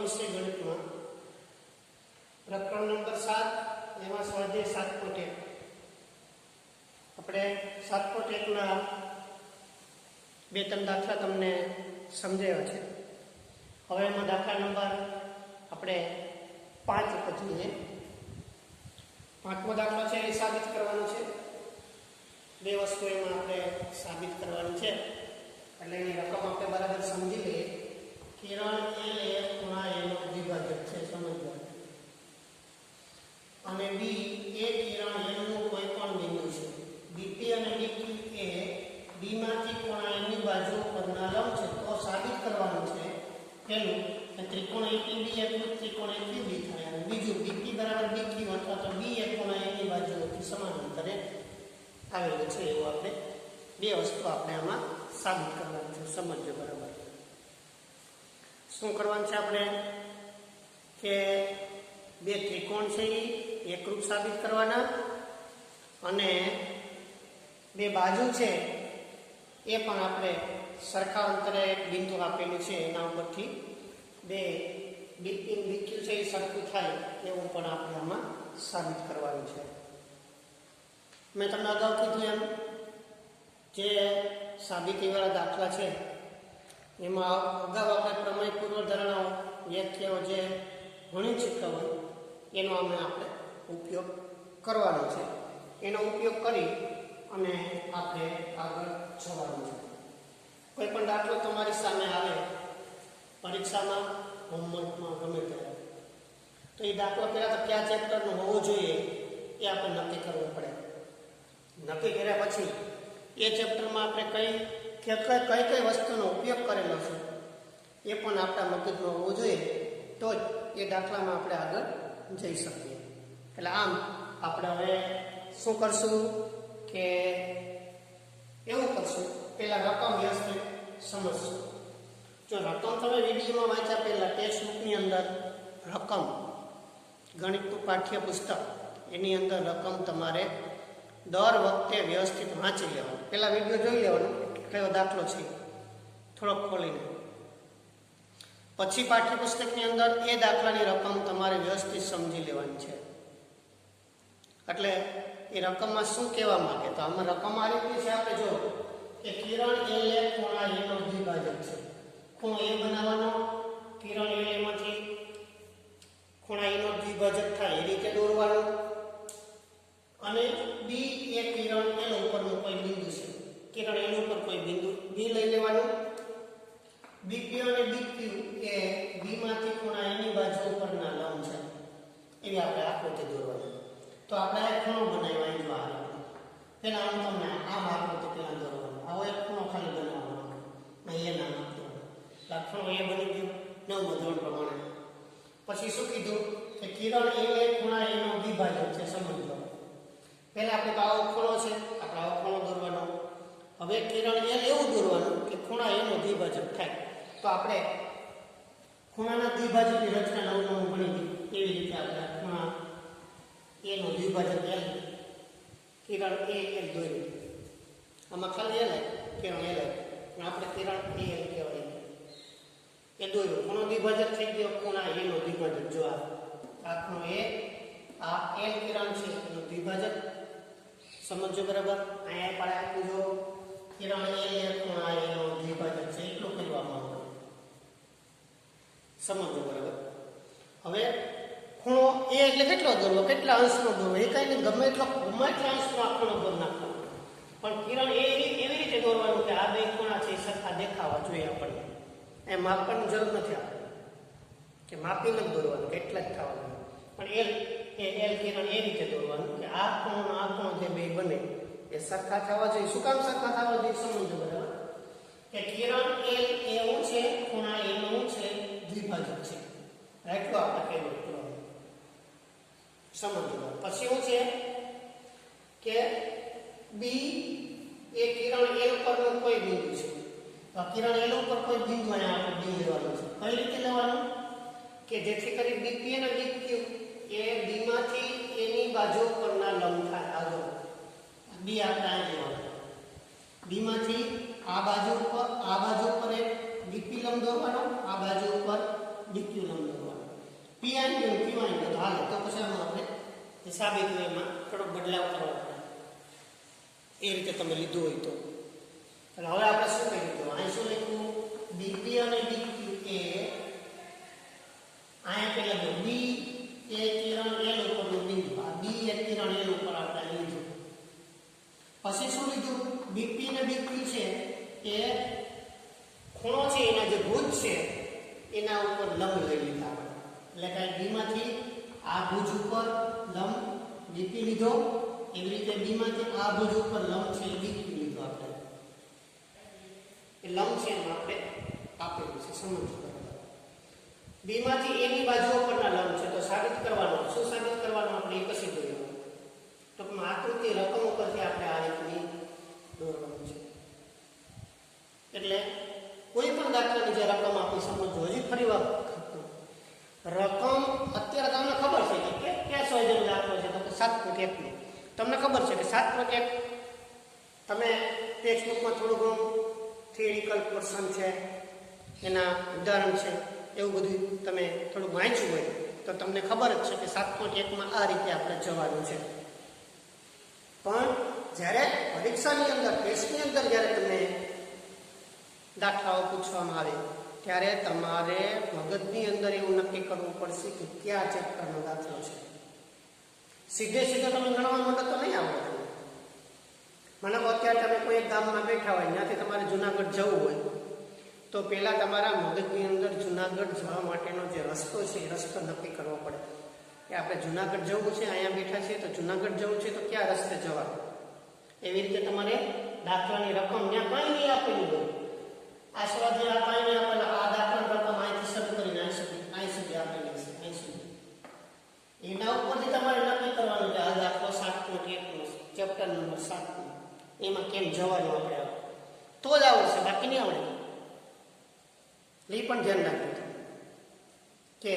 વિષય ગણિતમાં પ્રકરણ નંબર 7 એમાં સ્વાધ્યાય 7.1 આપણે 7.1 ના બે ત્રણ દાખલા તમને સમજાવ્યા છે. હવે એમાં દાખલા નંબર આપણે 5 ઉપર જોઈએ. 5મો દાખલો છે એ સાબિત કરવાનો છે. બે વસ્તુ એમાં આપણે સાબિત કરવાની છે એટલે એની રકમ આપણે બરાબર સમજી લઈએ. કિરણ L એ ખૂણા A નો દ્વિભાજક છે સમજવું, અને B એ કિરણ L નું કોઈ પણ બિંદુ છે. BP અને DQ એ B માંથી ખૂણા A ની બાજુ પરના લંબ છે. તો સાબિત કરવાનું છે પહેલું કે ત્રિકોણ APB એટલું ત્રિકોણ APB થાય, અને બીજું BP બરાબર BQ અથવા તો B એ ખૂણા A ની બાજુથી સમાંતરે આવેલું છે. એવું આપણે બે વસ્તુ આપણે આમાં સાબિત કરવાની છે. સમજજો બરાબર. શું કરવાનું છે આપણે કે બે ત્રિકોણ છે એ એકરૂપ સાબિત કરવાના, અને બે બાજુ છે એ પણ આપણે સરખા અંતરે એક બિંદુ આપેલું છે એના ઉપરથી બે BQ છે એ સરખું થાય એવું પણ આપણે આમાં સાબિત કરવાનું છે. મેં તમને અગાઉ કીધું એમ જે સાબિતીવાળા દાખલા છે એમાં અગાઉ આપણે પ્રમેય પૂર્વધારણાઓ વ્યાખ્યાઓ જે ભણી ચૂક્યા હોય એનો આપણે ઉપયોગ કરવાનો છે. એનો ઉપયોગ કરી અને આપણે આગળ જવાનું છે. કોઈ પણ દાખલો તમારી સામે આવે પરીક્ષામાં, હોમવર્કમાં, ગમે ત્યારે, તો એ દાખલો પહેલાં તો કયા ચેપ્ટરનો હોવો જોઈએ એ આપણે નક્કી કરવું પડે. નક્કી કર્યા પછી એ ચેપ્ટરમાં આપણે કઈ વસ્તુનો ઉપયોગ કરેલો છે એ પણ આપણા મગજમાં હોવું જોઈએ, તો જ એ દાખલામાં આપણે આગળ જઈ શકીએ. એટલે આમ આપણે હવે શું કરશું કે એવું કરશું, પહેલાં રકમ વ્યવસ્થિત સમજશું. જો રકમ તમે વિડીયોમાં વાંચ્યા પહેલાં ટેક્સ્ટ બુકની અંદર રકમ, ગણિતનું પાઠ્યપુસ્તક એની અંદર રકમ તમારે દર વખતે વ્યવસ્થિત વાંચી લેવાનું. પહેલાં વિડીયો જોઈ લેવાનું કયો દાખલો છે થોડોક ખોલીને, પછી પાઠ્યપુસ્તકની અંદર એ દાખલાની રકમ તમારે વ્યવસ્થિત સમજી લેવાની છે. એટલે એ રકમમાં શું કહેવા માંગે, તો આમાં રકમ આ રીતની છે. આપણે જો કે કિરણ L એ ખૂણા A નો દ્વિભાજક છે. ખૂણો A બનાવવાનો, કિરણ L એમાંથી ખૂણા A નો દ્વિભાજક થાય એ રીતે દોરવાનું, અને B એ કિરણ L ઉપરનું કોઈ બિંદુ છે. કિરણ L ઉપર કોઈ બિંદુ B લઈ લેવાનું. BP અને DQ એ B માંથી ખૂણા A ની બાજુ ઉપરના લંબ છે. એવી આપણે આકૃતિ દોરવાની. તો આપણે એક ખૂણો બનાવ્યો જો આ રીતે. પહેલા હું તમને આમ આકૃતિ પહેલા દોરવાનો. આવો એક ખૂણો ખાલી બનાવવાનો. અહીંયા નામ આપવાનું. આ ખૂણો A બની ગયો 9 ધોરણ પ્રમાણે. પછી શું કીધું કે કિરણ A એ ખૂણા A નો દ્વિભાજક છે. સમજો પહેલા આપણે આવો ખૂણો છે, આપણે આવો ખૂણો દોરવાનો. હવે કિરણ L એવું દોરવાનું કે ખૂણા A નો દ્વિભાજક થાય. તો આપણે ખૂણાના દ્વિભાજકની રચના નવું ભણી એવી રીતે આપણે ખૂણા A નો દ્વિભાજક L, કિરણ A L દોરી. આમાં ખાલી L કિરણ L, આપણે કિરણ A L કહેવાય એ દોર્યો. ખૂણો દ્વિભાજક થઈ ગયો, ખૂણા A નો દ્વિભાજક. જો આ ખૂણો A, આ L કિરણ છે એનો દ્વિભાજક. સમજો બરાબર. અહીંયા પણ આપ્યું જો કિરણ A એ ખૂણા A નો દ્વિભાજક છે એટલું કરવામાં આવે. સમજો બરાબર. હવે ખૂણો A એટલે કેટલો દોરવો, કેટલા અંશનો દોરવો, એ કઈ નહીં, ગમે એટલા અંશનો આ ખૂણો દોર નાખવાનો. પણ કિરણ A એવી રીતે દોરવાનું કે આ બે ખૂણા છે સરખા દેખાવા જોઈએ આપણને. એ માપવાની જરૂર નથી આપણે, કે માપીને જ દોરવાનું કેટલા જ થવાનું. પણ L કિરણ એ રીતે દોરવાનું કે આ ખૂણો જે બે બને એ સરખા થવા જોઈએ. શું કામ સરખા થવા જોઈએ સમજો બરાબર. કે કિરણ L એવું છે, ખૂણા A નું છે દ્વિભાજક છે. એટલું આપણે કહેવું સમજો. પછી શું છે કે B એ કિરણ L પરનું કોઈ બિંદુ છે. તો કિરણ L ઉપર કોઈ બિંદુ અહીંયા આપણે B લેવાનું છે. કઈ રીતે લેવાનું કે જેથી કરી BP અને DQ એ B માંથી A ની બાજુ પરના લંબ થાય. આગળ B આપણે અહીં લેવાનું. B માંથી આ બાજુ ઉપર એક BP લંબ દોરવાનો, આ બાજુ ઉપર DQ લંબ દોરવાનો. બી આની ક્યુ આની તો હાલે. તો પછી આમાં આપણે જે સાબિત હોય એમાં થોડોક બદલાવ કરવો પડે. એ રીતે તમે લીધું હોય તો. એટલે હવે આપણે શું કરી દીધું? અહીં શું લખ્યું? બીપી અને ડીક્યુ એ અહીંયા પેલા જો બી એ કિરણ એલ ઉપરનું બિંદુ, આ બી એ કિરણ એલ ઉપર આપણે લીધું. પછી શું લીધું? બીપી અને ડીક્યુ છે એ ખૂણો છે એના જે ભુજ છે એના ઉપર લંબ લઈ લીધા. એટલે કે બી માંથી આ ભુજ ઉપર લંબ બીપી લીધો, એવી રીતે બી માંથી આ ભુજ ઉપર લંબ છે ડીક્યુ લીધો. આપણે એ લંબ છે એમાં આપણે આપેલું છે, સમજ. બી માંથી એની બાજુ પરના લંબ છે તો સાબિત કરવાનું. શું સાબિત કરવાનું? આપણે એક જ દોરવાનું. ટૂંકમાં આકૃતિ રકમ ઉપરથી આપણે આ રીતની દોરવાનું છે. એટલે કોઈ પણ દાખલાની જે રકમ આપણી સમજો. હજી ફરી વાર રકમ અત્યારે તમને ખબર છે કે ક્યાં સ્વાધ્યાયનો દાખલો છે? તો 7.1 ની તમને ખબર છે કે 7.1 તમે ટેક્સ્ટબુકમાં થોડું ઘણું થિયરિકલ પોર્શન છે, એના ઉદાહરણ છે, એવું બધું તમે થોડું વાંચ્યું હોય તો તમને ખબર જ છે કે 7.1 માં આ રીતે આપણે જવાનું છે. પણ જ્યારે પરીક્ષાની અંદર, ટેસ્ટની અંદર જ્યારે તમને દાખલાઓ પૂછવામાં આવે ત્યારે તમારે મગજની અંદર એવું નક્કી કરવું પડશે કે કયા ચેપ્ટરનો દાખલો છે. સીધે તમે ગણવા માંડો તો નહીં આવડે. મને અત્યારે તમે કોઈ એક ગામમાં બેઠા હોય, ત્યાંથી તમારે જુનાગઢ જવું હોય તો પહેલાં તમારા મગજની અંદર જુનાગઢ જવા માટેનો જે રસ્તો છે એ રસ્તો નક્કી કરવો પડે કે આપણે જુનાગઢ જવું છે, અહીંયા બેઠા છીએ તો જુનાગઢ જવું છે તો કયા રસ્તે જવાનું. એવી રીતે તમારે દાખલાની રકમ ત્યાં કાંઈ નહીં આપેલું હોય, આ સ્વાધ્યાય કાંઈ નહીં આપેલા, આ દાખલાની રકમ અહીંથી શરૂ કરીને અહીં સુધી આપેલી છે, અહીં સુધી. એના ઉપરથી તમારે નક્કી કરવાનું કે આ દાખલો 7.1 ચેપ્ટર નંબર 7 એમાં કેમ જવાનું આપણે તો જ આવડશે, બાકી નહીં આવડે. એ પણ ધ્યાન રાખજો કે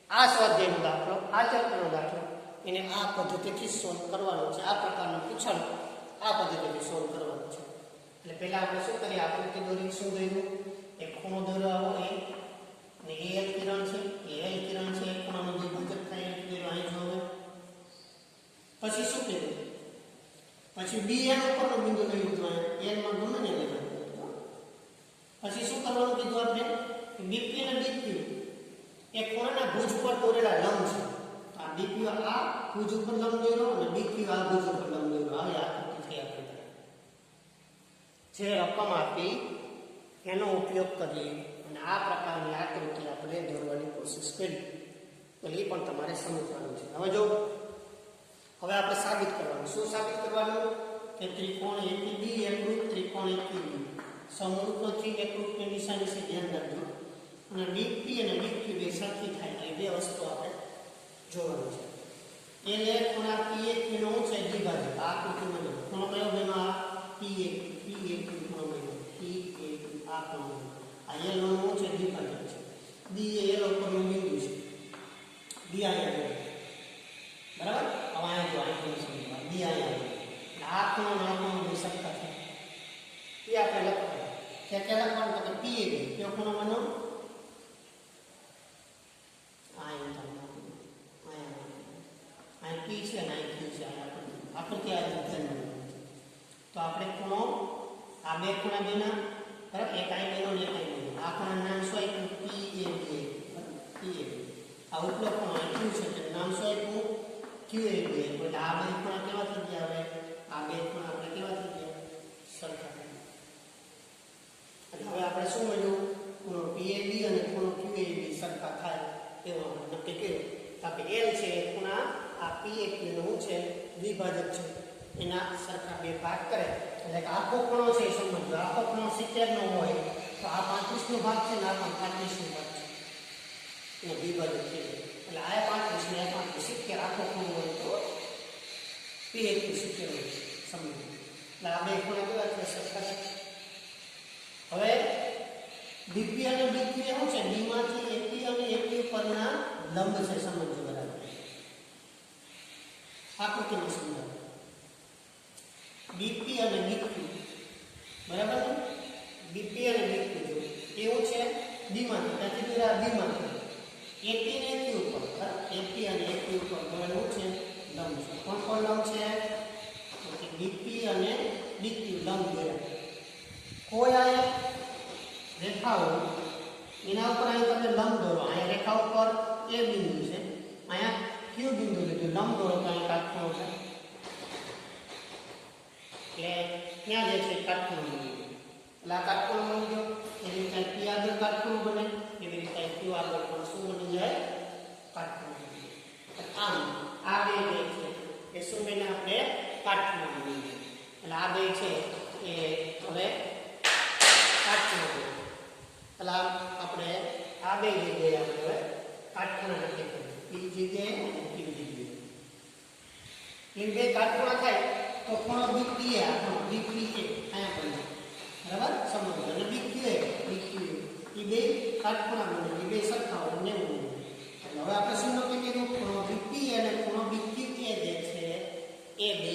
આ સ્વાધ્યાયનો દાખલો, આ ચેપ્ટરનો દાખલો એને આ પદ્ધતિથી સોલ્વ કરવાનો છે. આ પ્રકારનું પૂછાણ આ પદ્ધતિથી સોલ્વ કરવાનું છે. એટલે પહેલા આપણે શું કરીએ? આકૃતિ દોરી. શું દોર્યું? એક ખૂણો દોરવાનો એ અને એ એલ કિરણ છે, એ એલ કિરણ છે, એક ખૂણાનો દ્વિભાજક થાય એ દોર્યો અહીં જોવે. પછી શું કર્યું? પછી બી એલ ઉપરનો બિંદુ લઈ લીધો, એલ માં ગમે ને લેવાનું. પછી શું કરવાનું કીધું આપણે? બીપી અને ડીક્યુ એ ખૂણાના ભુજ પર દોરેલા લંબ છે. આ બીપી આ ભુજ ઉપર લંબ દોર્યો અને ડીક્યુ આ ભુજ ઉપર લંબ દોર્યો. હવે આકૃતિ થઈ આપણે જે રકમ આપી એનો ઉપયોગ કરી અને આ પ્રકારની આકૃતિ આપણે દોરવાની કોશિશ કરી. એટલે એ પણ તમારે સમજવાનું છે. હવે જો હવે આપણે સાબિત કરવાનું. શું સાબિત કરવાનું? કે ત્રિકોણ એપીબી એકરૂપ ત્રિકોણ એપીબી સમરૂપ નથી, એકરૂપની નિશાની છે, ધ્યાન રાખજો. અને બીપી અને ડીક્યુ બે સરખી થાય એ બે વસ્તુ આપણે જોવાનું છે. એટલે ખૂણા પી એક નો છે દ્વિભાજક. આ આકૃતિમાં જો ખૂણો કયો બેમાં? પી એક ખૂણો બન્યો, પી એક આ ખૂણો. આ એલ નો છે દ્વિભાજક છે. બી એ એલ ઉપરનું બિંદુ છે, બી અહીંયા બરાબર. હવે અહીંયા જો આ ખૂણો સમજવા બી અહીંયા આ ખૂણો ના ખૂણો બે સરખા થાય એ આપણે લખવાનું. ક્યાં લખવાનું? તો પી એ કયો ખૂણો બનો? પી છે અને અહીં ક્યુ છે. આકૃતિ આ રીતે તો આપણે ખૂણો આ બે ખૂણા બેના બરાબર, એક અહીં બેનો ને એક અહીં બેનો. આ ખૂણાનું નામ શું આપ્યું? પી એ બી. પી એ બી. આ ઉપલો ખૂણો ક્યુ છે તો નામ શું આપ્યું? ક્યુ એ બી. એટલે આ બે ખૂણા કેવા થઈ ગયા? હવે આ બે ખૂણા આપણે કેવા થઈ ગયા? સરખા થઈ ગયા. એટલે હવે આપણે શું મળ્યું? ખૂણો પી એ બી અને ખૂણો ક્યુ એ બી સરખા થાય એવું આપણે નક્કી કર્યું. આપણે એલ છે એ ખૂણા આ પી એ ક્યુ નું છે દ્વિભાજક છે એના સરખા બે ભાગ કરે. એટલે કે આખો ખૂણો છે એ સમજો. આખો ખૂણો 70 નો હોય તો આ 35 નો ભાગ છે ને આ 35 નો ભાગ છે એને દ્વિભાજક છે. એટલે આ 35 ને આ 35 70 આખો ખૂણો હોય તો પી એ ક્યુ 70 હોય સમજો. એટલે આ બે ખૂણા કેવા છે? સરખા છે. હવે બીપી અને ડીક્યુ શું છે? ડી માંથી એપી અને એક્યુ પરના લંબ છે સમજો. બરાબર આકૃતિમાં સમજાવો. બીપી અને ડીક્યુ બરાબર ને? બીપી અને ડીક્યુ જો એવું છે ડી માંથી ત્યાંથી દૂર આ ડી માંથી એપી અને એક્યુ શું છે? લંબ છે. કોણ કોણ લંબ છે? તો કે બીપી અને ડીક્યુ લંબ દોર્યા. કોઈ આ રેખાઓ એના ઉપર અહીં તમે લંબ દોરો. અહીંયા રેખા ઉપર એ બિંદુ છે, અહીંયા ક્યુ બિંદુ લીધું, લંબ દોરો તો અહીં કાટખૂણો છે. એટલે ત્યાં જે છે કાટખૂણો બની ગયો. એટલે આ કાટખૂણો બની ગયો. એવી રીતે પી આગળ કાટખૂણો બને, એવી રીતે ક્યુ આગળ પણ શું બની જાય? કાટખૂણો બની જાય. આમ આ બે છે એ શું બને? આપણે કાટખૂણો બની જાય. એટલે આ બે છે એ હવે કાટખૂણો બને. એટલે આપણે આ બે જગ્યાએ આપણે હવે કાટખૂણા નક્કી કરીએ. પી જગ્યાએ અને ક્યુ જગ્યાએ. એ બે કાટખૂણા થાય તો ખૂણો બીપીએ, આ ખૂણો બીપીએ અહીંયા બને. બરાબર? સમજો. અને બીક્યુએ એ બે કાટખૂણા બને. એ બે સરખા હોય 90 બને. એટલે હવે આપણે શું નક્કી કર્યું? ખૂણો બીપી અને ખૂણો બીક્યુ એ જે છે એ બે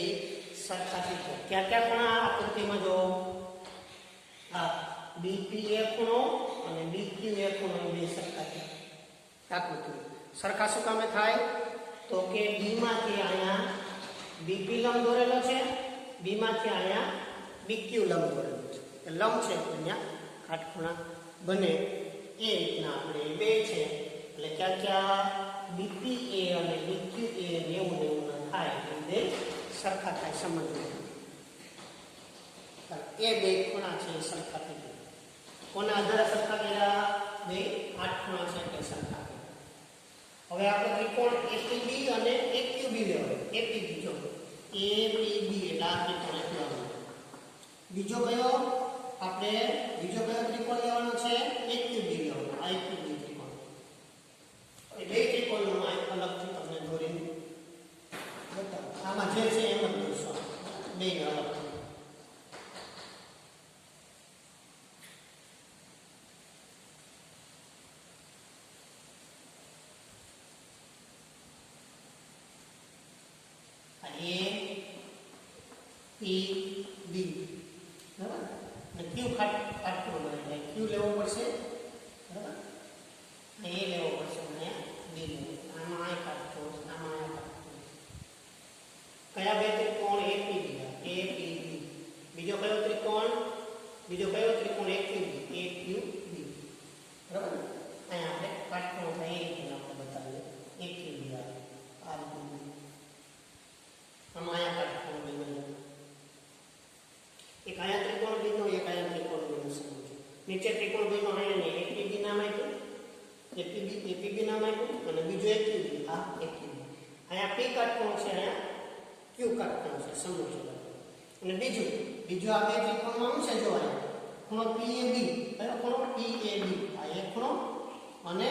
સરખા થઈ ગયા. ક્યાં ક્યાં ખૂણા આકૃતિમાં જો? હા, બીપી એ ખૂણો અને બીક્યુ એ ખૂણો એ બે સરખા થયા. આકૃતિ સરખા શું કામે થાય? તો કે બી માંથી અહીંયા બીપી લંબ દોરેલો છે, બી માંથી અહીંયા બીક્યુ લંબ દોરેલો છે. લંબ છે અહીંયા કાટખૂણા બને એ રીતના આપણે બે છે. એટલે ક્યાં ક્યાં બીપી એ અને બીક્યુ એ 90 ના થાય એ બે સરખા થાય. સમજવું. એ બે ખૂણા છે એ સરખા થઈ ગયા. કોના આધારે સરખા કર્યા? બે કાટખૂણા છે એટલે સરખા કર્યા. હવે આપણે ત્રિકોણ એપીબી અને એક્યુબી લેવાનો. એપીબી જો એપીબી એટલે આ ત્રિકોણ લેવાનો. બીજો કયો ત્રિકોણ લેવાનો છે? એક્યુબી લેવાનો. આ એક્યુબી ત્રિકોણ. એ બે ત્રિકોણનો અલગથી તમને દોરીને બતાવો. આમાં જે છે એમ જ દોરશો બે અલગ. બી બરાબર. અને ક્યુ કાટખૂણો બને. ક્યુ લેવો પડશે. બરાબર. એ લેવો પડશે. અહીંયા બી લેવો. આમાં આ કાટખૂણો, આમાં આ કાટખૂણો. કયા બે ત્રિકોણ? એપીબી. બીજો કયો ત્રિકોણ? એક્યુબી. એક્યુબી. બરાબર. અહીંયા આપણે કાટખૂણો થાય એ રીતે આપણે બતાવીએ. એક્યુબી આ રીતે. આમાં અહીંયા કાટખૂણો બને. એક આયા ત્રિકોણ બન્યો, એક આયા ત્રિકોણ બન્યો. સમજો. નીચે ત્રિકોણ બન્યો આને એપીબી નામ આપ્યું, એપીબી નામ આપ્યું અને બીજો એક્યુબી. આ એક્યુબી. આયા પી કાટખૂણો છે, આયા ક્યુ કાટખૂણો છે. સમજો. અને બીજું આ બે ત્રિકોણમાં શું છે? જો આયા ખૂણો પીએબી, કયો ખૂણો? પીએબી. આ એક ખૂણો અને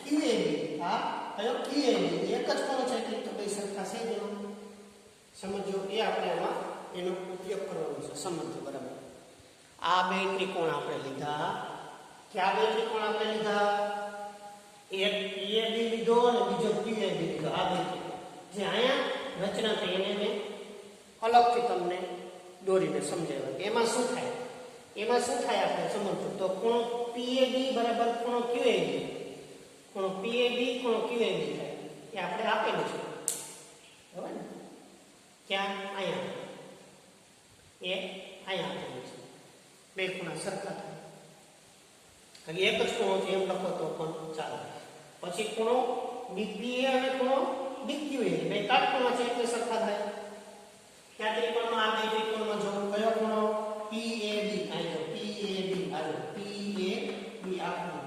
ક્યુએબી. આ કયો? ક્યુએબી. એક જ ખૂણો છે એટલે તો બે સરખા છે જ. સમજો. એ આપણે આમાં એનો ઉપયોગ કરવાનો છે. સમજો. બરાબર. આ બે ત્રિકોણ આપણે લીધા. કયા બે ત્રિકોણ આપણે લીધા? એક પીએબી લીધો અને બીજો ક્યુએબી લીધો. આ બે જે અહીંયા રચના થઈ એને મેં અલગથી તમને દોરીને સમજાવ્યા. એમાં શું થાય આપણે સમજો. તો ખૂણો પીએબી બરાબર ખૂણો ક્યુએબી. ખૂણો પીએબી ખૂણો ક્યુએબી થાય એ આપણે આપેલું છે. બરાબર ને? ક્યાં? અહીંયા આપેલું છે. બે ખૂણા સરખા થાય. એક જ ખૂણો છે એમ લખો તો પણ ચાલે. પછી ખૂણો બીપીએ અને ખૂણો બીક્યુએ બે કાટખૂણા છે એટલે સરખા થાય. ક્યાં ત્રિકોણમાં? આ બે ત્રિકોણમાં જો કયો ખૂણો? પીએબી. અહીં જો પીએબી આવ્યો. પીએબી આ ખૂણો.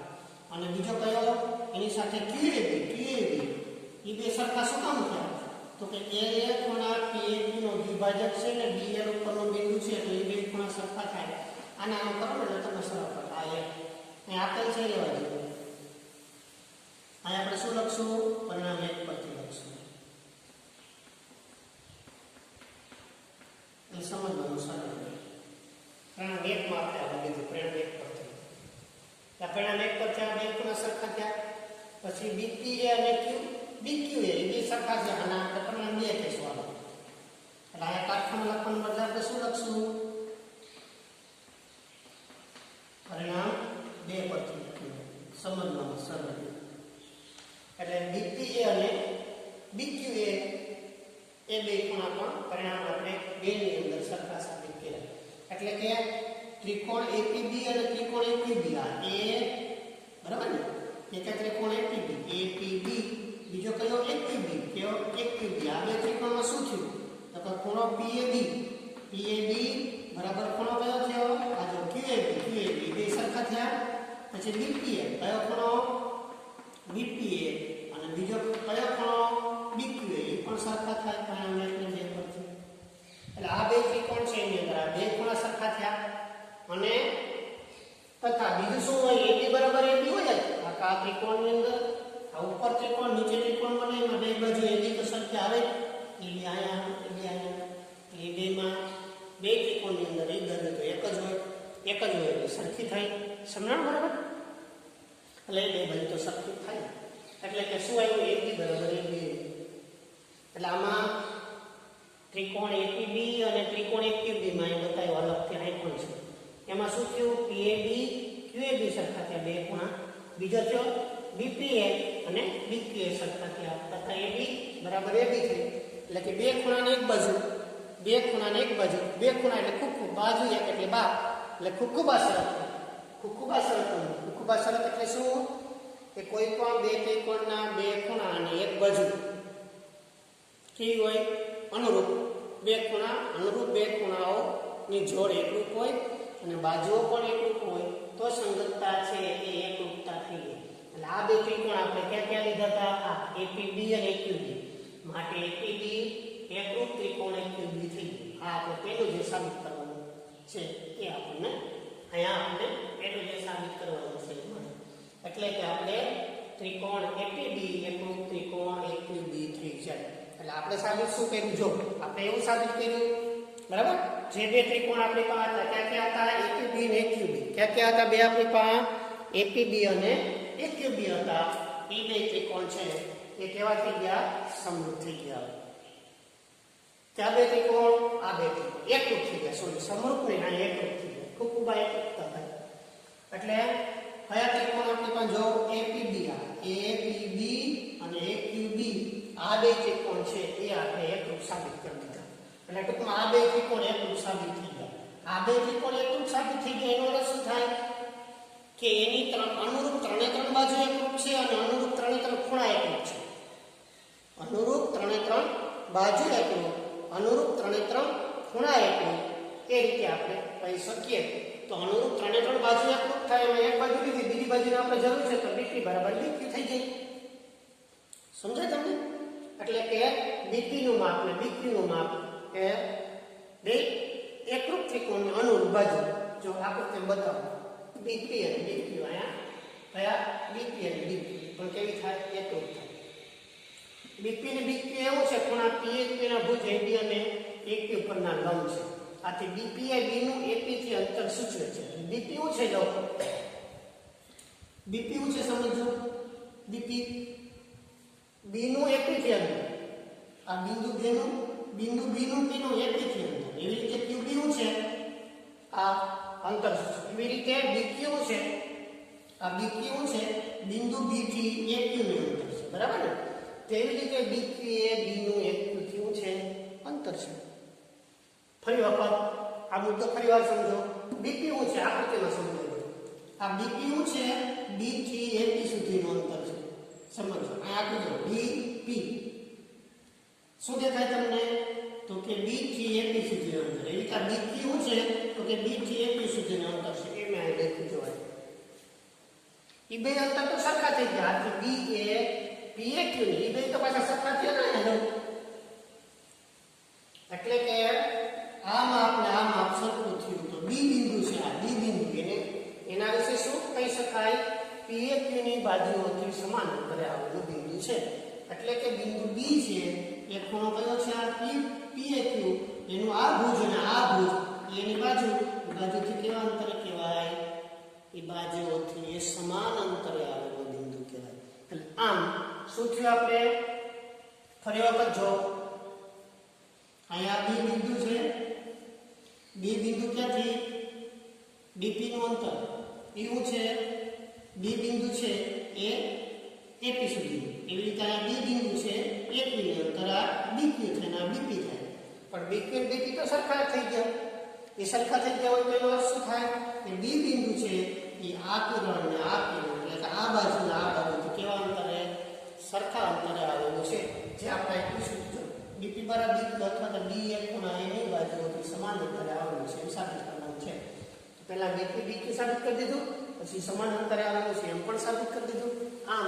અને બીજો કયો? એની સાથે ક્યુએબી. એ બે સરખા શું કામ થયા? તો કે એ ખૂણા પીએબી નો દ્વિભાજક છે ને ડીએલ ઉપરનો બિંદુ છે તો એ બે ખૂણા સરખા થાય. આને આમ કરો ને એટલે તમે સરળ પડે. આ એક અહીં આપેલ છે લેવા જોઈએ. અહીં આપણે શું લખશું? પરિણામ 1 પરથી લખશું. એ સમજવાનું સરળ. પરિણામ 1 માં આપણે આ લીધું. પરિણામ 1 પરથી. પરિણામ 1 પરથી આ બે ખૂણા સરખા થયા. પછી બીપીએ અને બીક્યુએ એ બે સરખા છે. અને આપણે પરિણામ 2 કહીશું. એટલે અહીંયા કાટખૂણો લખવાનું બદલે આપણે શું લખશું? પરિણામ 2 પરથી લખ્યું. સમજવાનું સરળ. એટલે બીપીએ અને બીક્યુએ એપીબી અને ત્રિકોણ એપીબી આ એ બરાબર ને એક ત્રિકોણ એપીબી એપીબી બીજો કયો એક્યુબી કયો એક્યુબી આ બે ત્રિકોણમાં શું થયું તો કે ખૂણો પીએબી પીએબી બરાબર ખૂણો કયો થયો આ જો ક્યુએબી ક્યુએબી બે સરખા થયા પછી બીપીએ કયો ખૂણો બીપીએ અને બીજો કયો ખૂણો બીક્યુએ એ પણ સરખા થાય પરિણામ એટલે જે પર છે એટલે આ બે ત્રિકોણ છે એની અંદર આ બે ખૂણા સરખા થયા અને તથા બીજું શું હોય એબી બરાબર એબી હોય આ ત્રિકોણની અંદર આ ઉપર ત્રિકોણ નીચે ત્રિકોણ બને એમાં બે બાજુ એબી તો સરખી આવે એબી આયા એબી આયા એ બેમાં બે ત્રિકોણની અંદર એક બાજુ તો એક જ હોય એટલે સરખી થાય સમજણ બરાબર એટલે બે બાજુ તો સરખી થાય એટલે કે શું આવ્યું એબી બરાબર એબી એટલે આમાં ત્રિકોણ એપીબી અને ત્રિકોણ એક્યુબી માં એ બતાવ્યું અલગથી આઈકોન છે એમાં શું થયું પીએબી ક્યુએબી સરખા થયા બે ખૂણા બીજો થયો બીપીએ અને બીક્યુએ સરખા થયા તથા એબી બરાબર એબી થઈ એટલે કે બે ખૂણાને એક બાજુ બે ખૂણાને એક બાજુ બે ખૂણા એટલે ખૂબ બાજુ એક એટલે બા એટલે ખુખુબા શરત ખુખુબા શરત એટલે શું કે કોઈ પણ બે ત્રિકોણના બે ખૂણા અને એક બાજુ કેવી હોય અનુરૂપ બે ખૂણાઓની જોડ એકરૂપ હોય અને બાજુઓ પણ એકરૂપ હોય તો સંગતતા છે એ એકરૂપતા થઈ ગઈ એટલે આ બે ત્રિકોણ આપણે ક્યાં લીધા હતા આ એપીબી અને એક્યુબી માટે એપીબી એકરૂપ ત્રિકોણ એક્યુબી થઈ ગયું આ આપણે પહેલું જે સાબિત કરવાનું છે એ આપણને પહેલું જે સાબિત કરવાનું છે એટલે કે આપણે ત્રિકોણ એપીબી એકરૂપ ત્રિકોણ એક્યુબી થઈ જાય એટલે આપણે સાબિત શું કર્યું જો આપણે એવું સાબિત કર્યું બરાબર જે બે ત્રિકોણ આપણી પાસે હતા ક્યાં હતા એપીબી અને એક્યુબી ક્યાં હતા બે આપણી પાસે એપીબી અને એક્યુબી હતા એ બે ત્રિકોણ છે એ કેવા થઈ ગયા સમરૂપ થઈ ગયા ત્યાં બે ત્રિકોણ આ બે ત્રિકોણ એકરૂપ થઈ ગયા સોરી સમરૂપ નહીં આ એકરૂપ થઈ ગયા ખૂબ એકરૂપતા થાય એટલે કયા ત્રિકોણ આપણી પાસે જો એપીબી એપીબી અને એક્યુબી આ બે ત્રિકોણ છે એ આપણે એકરૂપ સાબિત કરી દીધા એટલે ટૂંકમાં આ બે ત્રિકોણ એકરૂપ સાબિત થઈ ગયા આ બે ત્રિકોણ એકરૂપ સાબિત થઈ ગયા એનો અર્થ શું થાય કે એની અનુરૂપ ત્રણે ત્રણ બાજુ એકરૂપ છે અને અનુરૂપ ત્રણે ત્રણ ખૂણા એકરૂપ છે અનુરૂપ ત્રણે ત્રણ બાજુ એકરૂપ અનુરૂપ ત્રણે ત્રણ ખૂણા એકરૂપ એ રીતે આપણે કહી શકીએ તો અનુરૂપ ત્રણે ત્રણ બાજુ એકરૂપ થાય એમાં એક બાજુ લીધી બીજી બાજુની આપણે જરૂર છે તો બીપી બરાબર બીક્યુ થઈ જાય સમજાય તમને એટલે કે બીપી નું માપ ને બીક્યુ નું માપ એ બે એકરૂપ ત્રિકોણની અનુરૂપ બાજુ જો આકૃતિ બતાવો બીપી અને બીક્યુ આયા બીપી અને બીક્યુ પણ કેવી થાય એકરૂપ થાય બીપી ને બીક્યુ એવું છે ખૂણા પીએક્યુ ના ભુજ એબી અને એક્યુ પરના લંબ છે આથી બીપી એ બી નું એપી થી અંતર સૂચવે છે બીપી શું છે જો બીપી શું છે સમજો બીપી બી નું એપી થી અંતર આ બિંદુ બી નું પી નું એપી થી અંતર એવી રીતે ક્યુબી શું છે આ અંતર એવી રીતે બીક્યુ છે આ બીક્યુ છે બિંદુ બી થી એક્યુ નું અંતર છે બરાબર ને તેવી રીતે બીક્યુ એ બી નું એક્યુ થી શું છે અંતર છે ફરી વખત આ મુદ્દો ફરીવાર સમજો બીપી શું છે આકૃતિમાં સમજો આ બીપી શું છે બી થી એપી સુધીનું અંતર છે સમજો આ આકૃતિ બીપી શું દેખાય તમને તો કે બી થી એપી સુધીનું અંતર એવી રીતે બીક્યુ છે તો કે બી થી એપી સુધીનું અંતર છે એ મેં અહીં લખ્યું જોવાય એ બે અંતર તો સરખા થઈ ગયા આથી બી એ પી એ ક્યુ એ બે તો પાછા સરખા થયા ને એટલે કે આ માપ સરખું થયું તો બી બિંદુ છે આ બી બિંદુ એના વિશે શું કહી શકાય પીએક્યુ ની બાજુઓથી સમાન અંતરે આવેલું બિંદુ છે એટલે કે બિંદુ બી છે એ ખૂણો કયો છે આ પીએક્યુ એનું આ ભુજ અને આ ભુજ એની બાજુથી કેવા અંતરે કહેવાય એ બાજુઓથી એ સમાન અંતરે આવેલું બિંદુ કહેવાય એટલે આમ શું થયું આપણે ફરી વખત જો અહીંયા બી બિંદુ છે બી બિંદુ ક્યાંથી ડીપી નું અંતર એવું છે બી બિંદુ છે એ એપી સુધી એવી રીતે અહીંયા બી બિંદુ છે એપી નું અંતર આ બીક્યુ છે અને આ બીપી થાય પણ બીક્યુ અને બીપી તો સરખા થઈ ગયા એ સરખા થઈ ગયા હોય તો એનો અર્થ શું થાય કે બી બિંદુ છે એ આ કિરણ ને આ કિરણ એટલે કે આ બાજુ ને આ બાજુથી કેવા અંતરે સરખા અંતરે આવેલું છે જે આપણે કહીશું બીપી બરાબર બીપી અથવા તો ડી એક ખૂણા એની બાજુથી સમાન અંતરે આવેલું છે એ સાબિત કરવાનું છે. પહેલા બીપી બીપી સાબિત કરી દીધું, પછી સમાન અંતરે આવેલું છે એમ પણ સાબિત કરી દીધું. આમ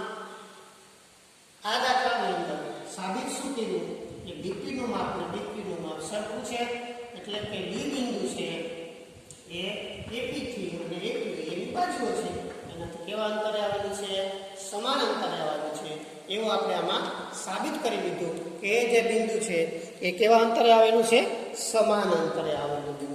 આ દાખલાની અંદર સાબિત શું કર્યું કે બીપી નું માપ ને બીપી નું માપ સરખું છે એટલે કે બી બિંદુ છે એ એપી થી અને એપી એની બાજુઓ છે એનાથી કેવા અંતરે આવેલું છે સમાન અંતરે આવેલું છે એવું આપણે આમાં સાબિત કરી દીધું કે જે બિંદુ છે એ કેવા અંતરે આવેલું છે સમાન અંતરે આવેલું બિંદુ